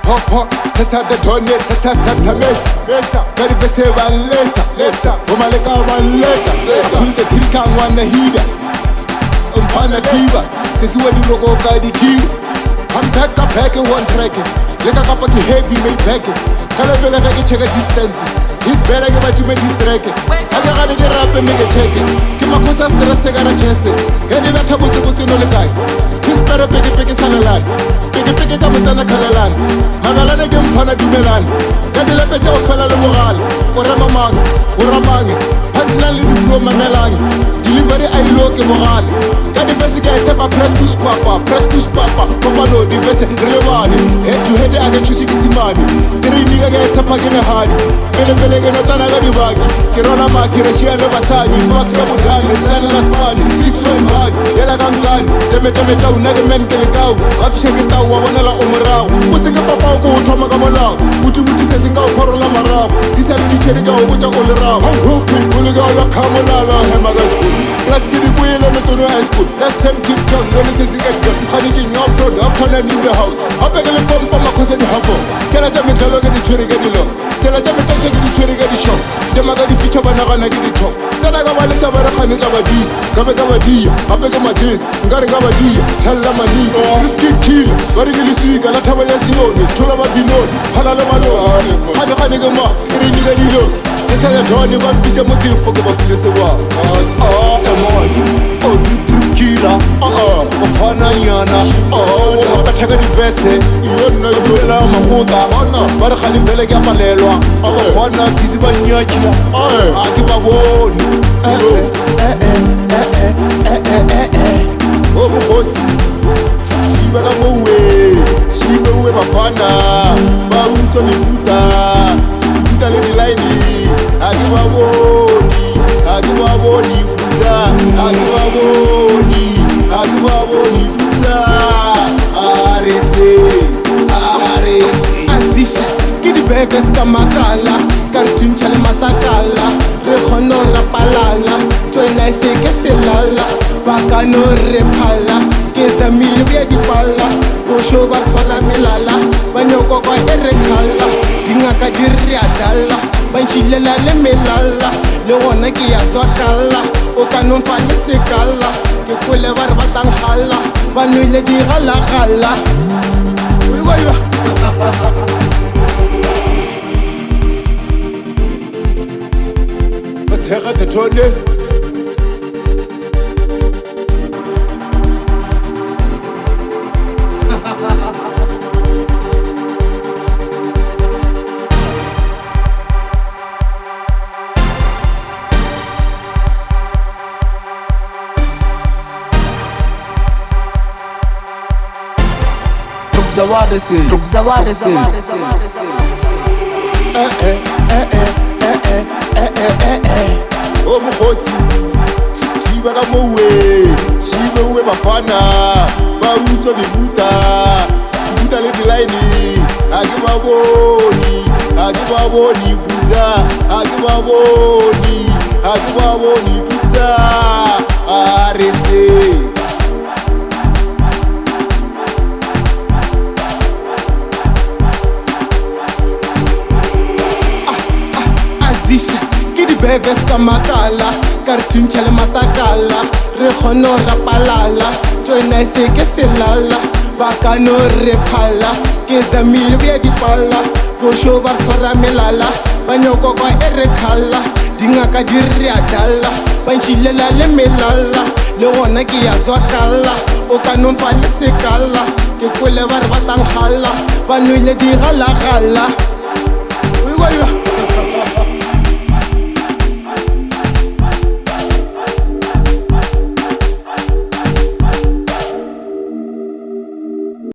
Pop pop, tata the donate, tata mesa. Very festival lesa. Umaleka waleka. Pull the trika wana hida. Umfana diva, sisi wadi logo kadi kiwa. I'm back in one track. Leka kapa ki heavy made back. Kala vela kaki check a distance. This better get to me distract. Aga gani get rap and make a check. Kima kosa stress segara chese. Gani veta buti no lekai. This better peke salalan. Peke kama sana kalalan. Magalane ke mfana dumelan. Gani lepecha ufala lumogal. Uramangi. Punchline li du flow mamelang. Delivery ay low ke moral. Gani vesi guys have a press push papa. Papa no divese relevani. Head to head aga chusi kisimani. Steri niga guys have a gene hadi. Bele no tana gadi bagi. Kirona ma kirashia no basani. Fuck ya mudali. Zana la spani. Six so hard. Yela gangani. Teme tau nage men kelikau. Afishe kitau wabona la umrao. Utike papa uko utoma kamolau. Uti sesi nga ukoro la marao. Isa midi cherika ubuja kolerao. I'm hoping kuliga la kamolala. Hema gaskul. Let's get it way on the high school. Let's time keep young. When it's a cigarette. Honey no proud. After I'm in the house. I beg a pump on my cousin Hafo. Tell a jam tell get the cherry get the low. Tell a jam get the cherry get the shop. The maga the feature banana get the top. Tanaga wale sabara khani kabadis. Kabadi. I beg my days. Ngari kabadi. Tell them my knee. Ripki kill. Very gilly see. Galata bayasioni. Tula mabino. Halala malo. Khani gama. Kiri ni gadi lo. Tell a Johnny one bitch I'm looking for the feel se wa. Oh, kira. Ofana yana. Oh, bathaga di vese. Yona yola mahuda. Bara khali vele ke apalelwa. Ofana kiziba nyachi. Akibaboni. Oh mkhotsi. Shiba ka mowe bafana. Ba utso mibuta. Utale di line. Akiwaboni kuza. Akiwaboni kuza. Arese. Azisha. Kidi beves kamakala. Kartun chale matakala. Rehono rapalala. Twena seke selala. Bakano repala. Kesa milwe di pala. Osho basala melala. Banyoko kwa erekala. Dingaka diri adala. Banchilela le melala. Le wona ki ya swakala. O kanon fani sekala. Ke kule bar batanghala. Banuile di gala. Uiwa. Batshega the tone. Zawarese. Oh mkhotsi. Shiba ka mowe bafana. Ba utso mibuta. Buta le line. Akibaboni kuza. Akibaboni kuza. Arese. Kidi beves kamakala. Kartun chale matakala. Rehono rapalala. Twena seke selala. Bakano repala. Kesa milwe di pala. Osho basara melala. Banyoko kwa erekala. Dingaka diri adala. Banchilela le melala. Le wona ki ya zwakala. O kanon fali sekala. Ke kule bar batanghala. Banuile di gala. Uiwa.